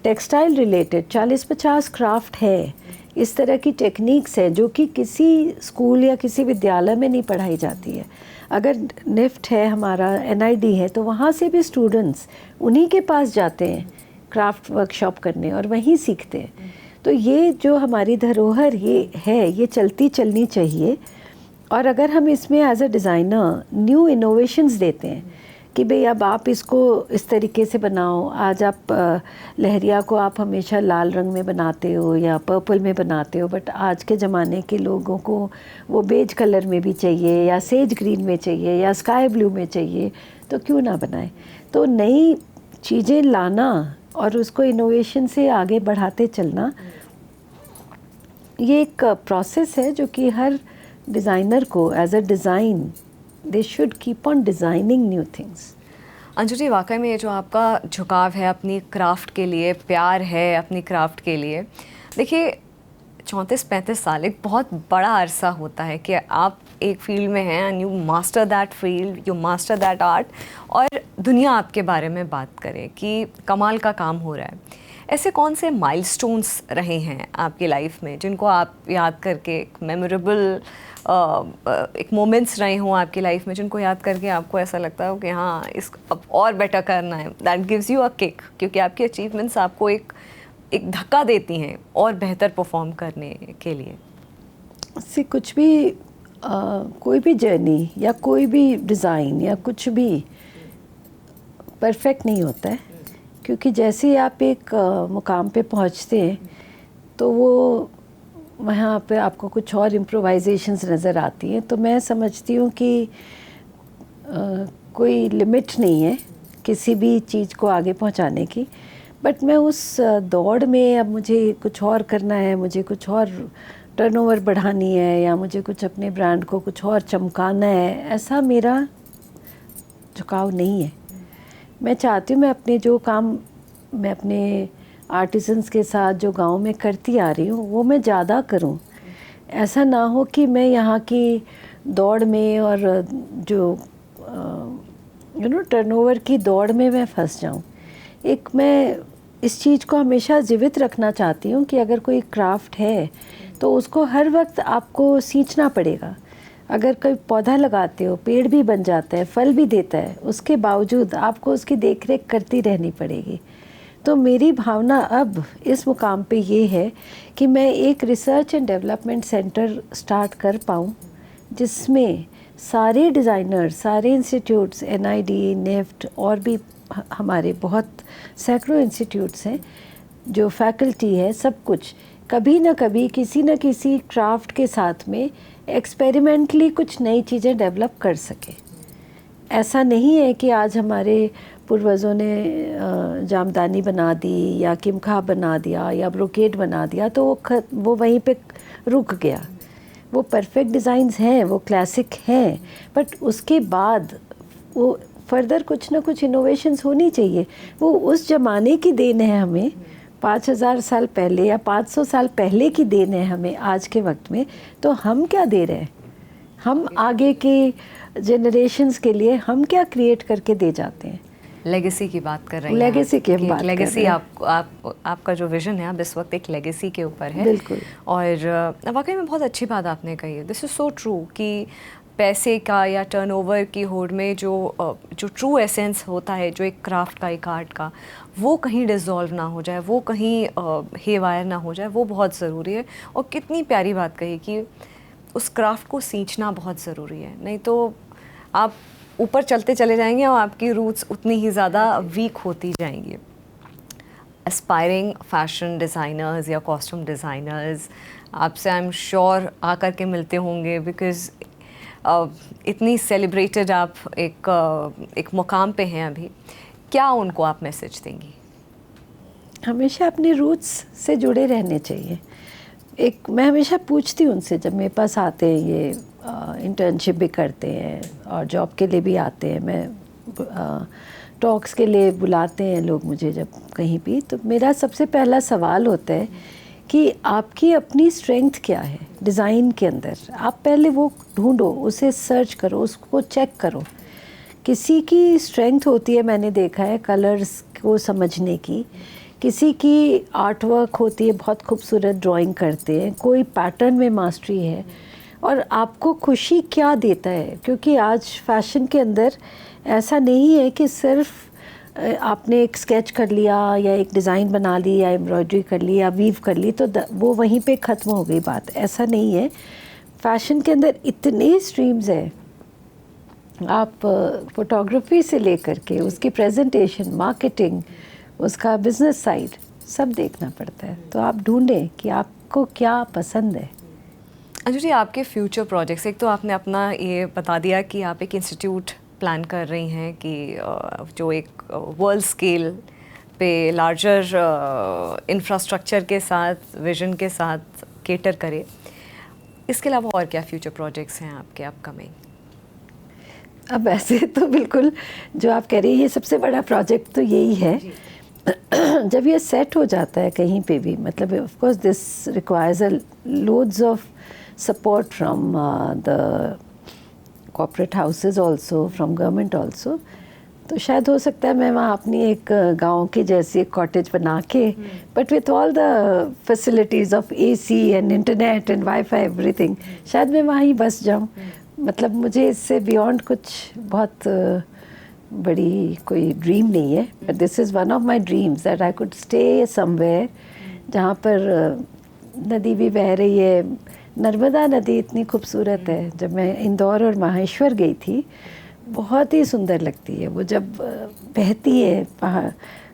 टेक्सटाइल रिलेटेड 40-50 क्राफ्ट है, इस तरह की टेक्निक्स है जो कि किसी स्कूल या किसी विद्यालय में नहीं पढ़ाई जाती है। अगर निफ्ट है हमारा, एनआईडी है, तो वहाँ से भी स्टूडेंट्स उन्हीं के पास जाते हैं क्राफ्ट वर्कशॉप करने और वहीं सीखते हैं। तो ये जो हमारी धरोहर ये है, ये चलती चलनी चाहिए। और अगर हम इसमें as a designer new innovations देते हैं कि भाई अब आप इसको इस तरीके से बनाओ, आज आप लहरिया को आप हमेशा लाल रंग में बनाते हो या पर्पल में बनाते हो, बट आज के ज़माने के लोगों को वो बेज कलर में भी चाहिए या सेज ग्रीन में चाहिए या स्काई ब्लू में चाहिए, तो क्यों ना बनाए। तो नई चीज़ें लाना और उसको इनोवेशन से आगे बढ़ाते चलना, ये एक प्रोसेस है जो कि हर डिज़ाइनर को as a design they should keep on designing new things. Anju ji, वाकई में ये जो आपका झुकाव है अपनी क्राफ्ट के लिए, प्यार है अपनी क्राफ्ट के लिए, देखिए 34-35 साल एक बहुत बड़ा अरसा होता है कि आप एक फील्ड में हैं and you master that field, you master that art, और दुनिया आपके बारे में बात करे कि कमाल का काम हो रहा है। ऐसे कौन से माइलस्टोन्स रहे हैं आपकी लाइफ में जिनको आप याद करके एक मेमोरेबल एक मोमेंट्स रहे हों आपकी लाइफ में जिनको याद करके आपको ऐसा लगता हो कि हाँ इस अब और बेटर करना है, that gives you a kick, क्योंकि आपकी अचीवमेंट्स आपको एक धक्का देती हैं और बेहतर परफॉर्म करने के लिए? से कुछ भी कोई भी जर्नी या कोई भी डिज़ाइन या कुछ भी परफेक्ट नहीं होता है, क्योंकि जैसे ही आप एक मुकाम पे पहुंचते हैं तो वो वहाँ पे आपको कुछ और इम्प्रोवाइजेशंस नज़र आती हैं। तो मैं समझती हूँ कि कोई लिमिट नहीं है किसी भी चीज़ को आगे पहुँचाने की, बट मैं उस दौड़ में अब मुझे कुछ और करना है, मुझे कुछ और टर्नओवर बढ़ानी है या मुझे कुछ अपने ब्रांड को कुछ और चमकाना है, ऐसा मेरा झुकाव नहीं है। मैं चाहती हूँ मैं अपने जो काम मैं अपने आर्टिसंस के साथ जो गांव में करती आ रही हूँ वो मैं ज़्यादा करूँ। ऐसा ना हो कि मैं यहाँ की दौड़ में और जो टर्नओवर की दौड़ में मैं फंस जाऊँ। एक मैं इस चीज़ को हमेशा जीवित रखना चाहती हूँ कि अगर कोई क्राफ्ट है तो उसको हर वक्त आपको सींचना पड़ेगा। अगर कोई पौधा लगाते हो, पेड़ भी बन जाता है, फल भी देता है, उसके बावजूद आपको उसकी देखरेख करती रहनी पड़ेगी। तो मेरी भावना अब इस मुकाम पे ये है कि मैं एक research and development centre start कर पाऊँ जिसमें सारे डिज़ाइनर्स, सारे इंस्टीट्यूट्स, NID, नेफ्ट और भी हमारे बहुत सैकड़ों इंस्टीट्यूट्स हैं, जो फैकल्टी है, सब कुछ कभी ना कभी किसी न किसी क्राफ्ट के साथ में एक्सपेरिमेंटली कुछ नई चीज़ें डेवलप कर सके। ऐसा नहीं है कि आज हमारे पूर्वजों ने जामदानी बना दी या किमखा बना दिया या ब्रोकेड बना दिया तो वो वहीं पे रुक गया। वो परफेक्ट डिज़ाइंस हैं, वो क्लासिक हैं, बट उसके बाद वो फर्दर कुछ ना कुछ इनोवेशंस होनी चाहिए। वो उस ज़माने की देन है हमें, 5000 साल पहले या 500 साल पहले की देन है हमें आज के वक्त में। तो हम क्या दे रहे हैं? हम आगे के जनरेशन्स के लिए हम क्या क्रिएट करके दे जाते हैं? लेगेसी की बात कर रहे हैं। लेगेसी की हम बात कर रहे हैं। लेगेसी आपका जो विजन है अब इस वक्त एक लेगेसी के ऊपर है। बिल्कुल। और वाकई में बहुत अच्छी बात आपने कही है। दिस इज़ सो ट्रू कि पैसे का या टर्नओवर की होड़ में जो ट्रू एसेंस होता है, जो एक क्राफ्ट का, एक आर्ट का, वो कहीं डिज़ोल्व ना हो जाए, वो कहीं हेवायर ना हो जाए, वो बहुत ज़रूरी है। और कितनी प्यारी बात कही कि उस क्राफ्ट को सींचना बहुत ज़रूरी है, नहीं तो आप ऊपर चलते चले जाएंगे और आपकी रूट्स उतनी ही ज़्यादा वीक होती जाएंगी। एस्पायरिंग फैशन डिज़ाइनर्स या कॉस्ट्यूम डिज़ाइनर्स आपसे आई एम श्योर आकर के मिलते होंगे, बिकॉज़ इतनी सेलिब्रेटेड आप एक मुकाम पे हैं अभी। क्या उनको आप मैसेज देंगी? हमेशा अपने रूट्स से जुड़े रहने चाहिए। मैं हमेशा पूछती हूँ उनसे, जब मेरे पास आते हैं, ये इंटर्नशिप भी करते हैं और जॉब के लिए भी आते हैं, मैं टॉक्स के लिए बुलाते हैं लोग मुझे जब कहीं भी, तो मेरा सबसे पहला सवाल होता है कि आपकी अपनी स्ट्रेंथ क्या है डिज़ाइन के अंदर। आप पहले वो ढूंढो, उसे सर्च करो, उसको चेक करो। किसी की स्ट्रेंथ होती है, मैंने देखा है, कलर्स को समझने की। किसी की आर्ट वर्क होती है, बहुत खूबसूरत ड्राइंग करते हैं, कोई पैटर्न में मास्टरी है। और आपको खुशी क्या देता है? क्योंकि आज फैशन के अंदर ऐसा नहीं है कि सिर्फ आपने एक स्केच कर लिया या एक डिज़ाइन बना ली या एम्ब्रॉयडरी कर ली या वीव कर ली तो वो वहीं पे ख़त्म हो गई बात। ऐसा नहीं है। फैशन के अंदर इतने स्ट्रीम्स हैं, आप फोटोग्राफी से लेकर के उसकी प्रेजेंटेशन, मार्केटिंग, उसका बिजनेस साइड, सब देखना पड़ता है। तो आप ढूंढें कि आपको क्या पसंद है। अंजू जी, आपके फ्यूचर प्रोजेक्ट्स, एक तो आपने अपना ये बता दिया कि आप एक इंस्टीट्यूट प्लान कर रही हैं कि जो एक वर्ल्ड स्केल पे लार्जर इंफ्रास्ट्रक्चर के साथ, विजन के साथ केटर करे। इसके अलावा और क्या फ्यूचर प्रोजेक्ट्स हैं आपके अपकमिंग? अब ऐसे तो बिल्कुल जो आप कह रही हैं, ये सबसे बड़ा प्रोजेक्ट तो यही है। जब ये सेट हो जाता है कहीं पे भी, मतलब of course this requires loads of support from the corporate houses also, from government also. तो शायद हो सकता है मैं वहाँ अपनी एक गांव की जैसी एक कॉटेज बना के, but with all the facilities of AC and internet and wifi everything, शायद मैं वहाँ ही बस जाऊँ। मतलब मुझे इससे बियॉन्ड कुछ बहुत बड़ी कोई ड्रीम नहीं है, but this is one of my dreams that I could stay somewhere जहाँ पर नदी भी बह रही है। नर्मदा नदी इतनी खूबसूरत है, जब मैं इंदौर और माहेश्वर गई थी बहुत ही सुंदर लगती है वो, जब बहती है पहाड़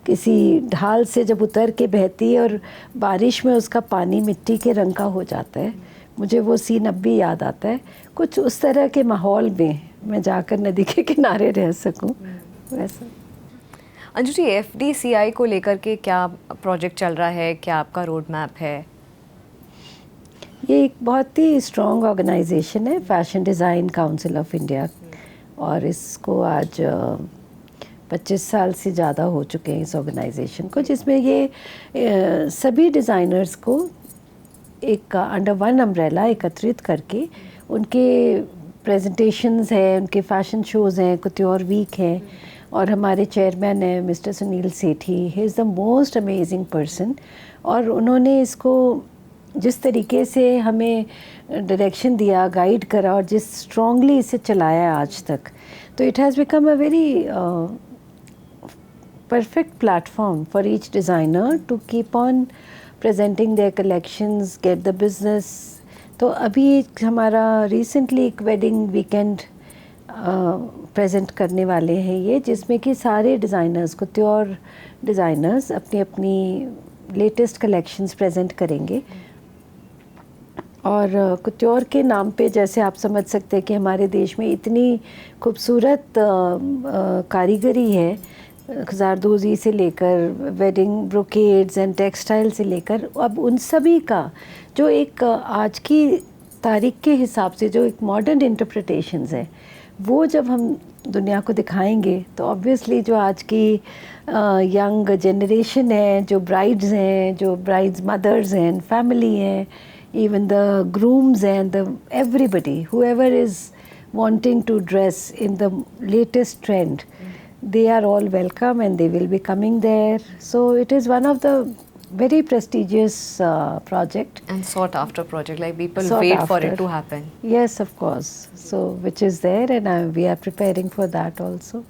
किसी ढाल से, जब उतर के बहती है और बारिश में उसका पानी मिट्टी के रंग का हो जाता है, मुझे वो सीन अब भी याद आता है। कुछ उस तरह के माहौल में मैं जाकर नदी के किनारे रह सकूं वैसा। अंजू जी, FDCI को लेकर के क्या प्रोजेक्ट चल रहा है, क्या आपका रोड मैप है? ये एक बहुत ही स्ट्रॉन्ग ऑर्गेनाइजेशन है, fashion design council of India, और इसको आज 25 साल से ज़्यादा हो चुके हैं इस ऑर्गेनाइजेशन को, जिसमें ये सभी डिज़ाइनर्स को एक अंडर वन अम्ब्रेला एकत्रित करके उनके प्रेजेंटेशंस हैं, उनके फैशन शोज़ हैं, कुत्योर वीक हैं, और हमारे चेयरमैन हैं mister Sunil Sethi. He is the most amazing person, और उन्होंने इसको जिस तरीके से हमें डायरेक्शन दिया, गाइड करा, और जिस स्ट्रांगली इसे चलाया आज तक, तो it has become a very perfect platform for each designer to keep on presenting their collections, get the business. तो अभी हमारा रिसेंटली एक वेडिंग वीकेंड प्रेजेंट करने वाले हैं ये, जिसमें कि सारे डिज़ाइनर्स, कुत्योर डिज़ाइनर्स अपनी अपनी लेटेस्ट कलेक्शंस प्रेजेंट करेंगे। और कुत्योर के नाम पे जैसे आप समझ सकते हैं कि हमारे देश में इतनी खूबसूरत कारीगरी है, ज़ारदोज़ी से लेकर वेडिंग ब्रोकेड्स एंड टेक्सटाइल से लेकर, अब उन सभी का जो एक आज की तारीख के हिसाब से जो एक मॉडर्न इंटरप्रिटेशंस है, वो जब हम दुनिया को दिखाएंगे तो ऑब्वियसली जो आज की यंग जनरेशन है, जो ब्राइड्स हैं, जो ब्राइड्स मदर्स हैं, फैमिली हैं, even the grooms and the everybody, whoever is wanting to dress in the latest trend, they are all welcome and they will be coming there. So it is one of the very prestigious project And sought after project, like people sought wait for after. it to happen. Yes, of course. So which is there, and we are preparing for that also.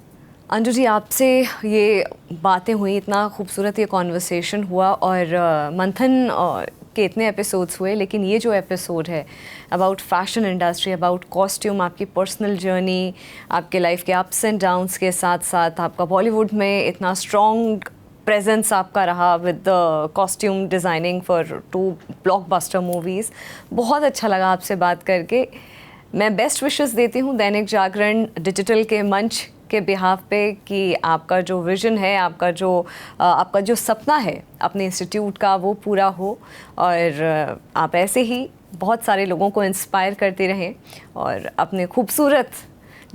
Anju ji, आपसे ये बातें हुई, इतना खूबसूरत ये conversation हुआ, और मंथन के इतने एपिसोड्स हुए, लेकिन ये जो एपिसोड है about fashion industry, about costume, आपकी पर्सनल जर्नी, आपके लाइफ के अप्स एंड डाउन्स के साथ साथ आपका बॉलीवुड में इतना स्ट्रॉन्ग प्रेजेंस आपका रहा with the costume designing for 2 blockbuster movies, बहुत अच्छा लगा आपसे बात करके। मैं बेस्ट विशेस देती हूँ दैनिक जागरण डिजिटल के मंच के बिहाफ पे कि आपका जो विज़न है, आपका जो सपना है अपने इंस्टीट्यूट का, वो पूरा हो, और आप ऐसे ही बहुत सारे लोगों को इंस्पायर करते रहें, और अपने खूबसूरत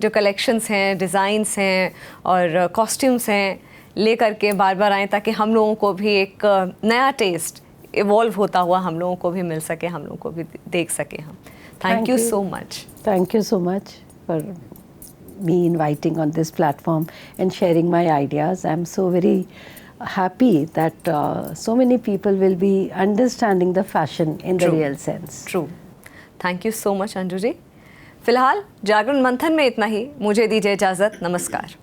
जो कलेक्शंस हैं, डिज़ाइंस हैं और कॉस्ट्यूम्स हैं ले करके बार बार आएँ, ताकि हम लोगों को भी एक नया टेस्ट इवॉल्व होता हुआ हम लोगों को भी मिल सके, हम लोगों को भी देख सके हम। Thank you so much. Thank you so much for me inviting on this platform and sharing my ideas. I'm so very happy that so many people will be understanding the fashion in the real sense. True. Thank you so much, Anju ji. फिलहाल जागरण मंथन में इतना ही, मुझे दीजिए इजाज़त, नमस्कार।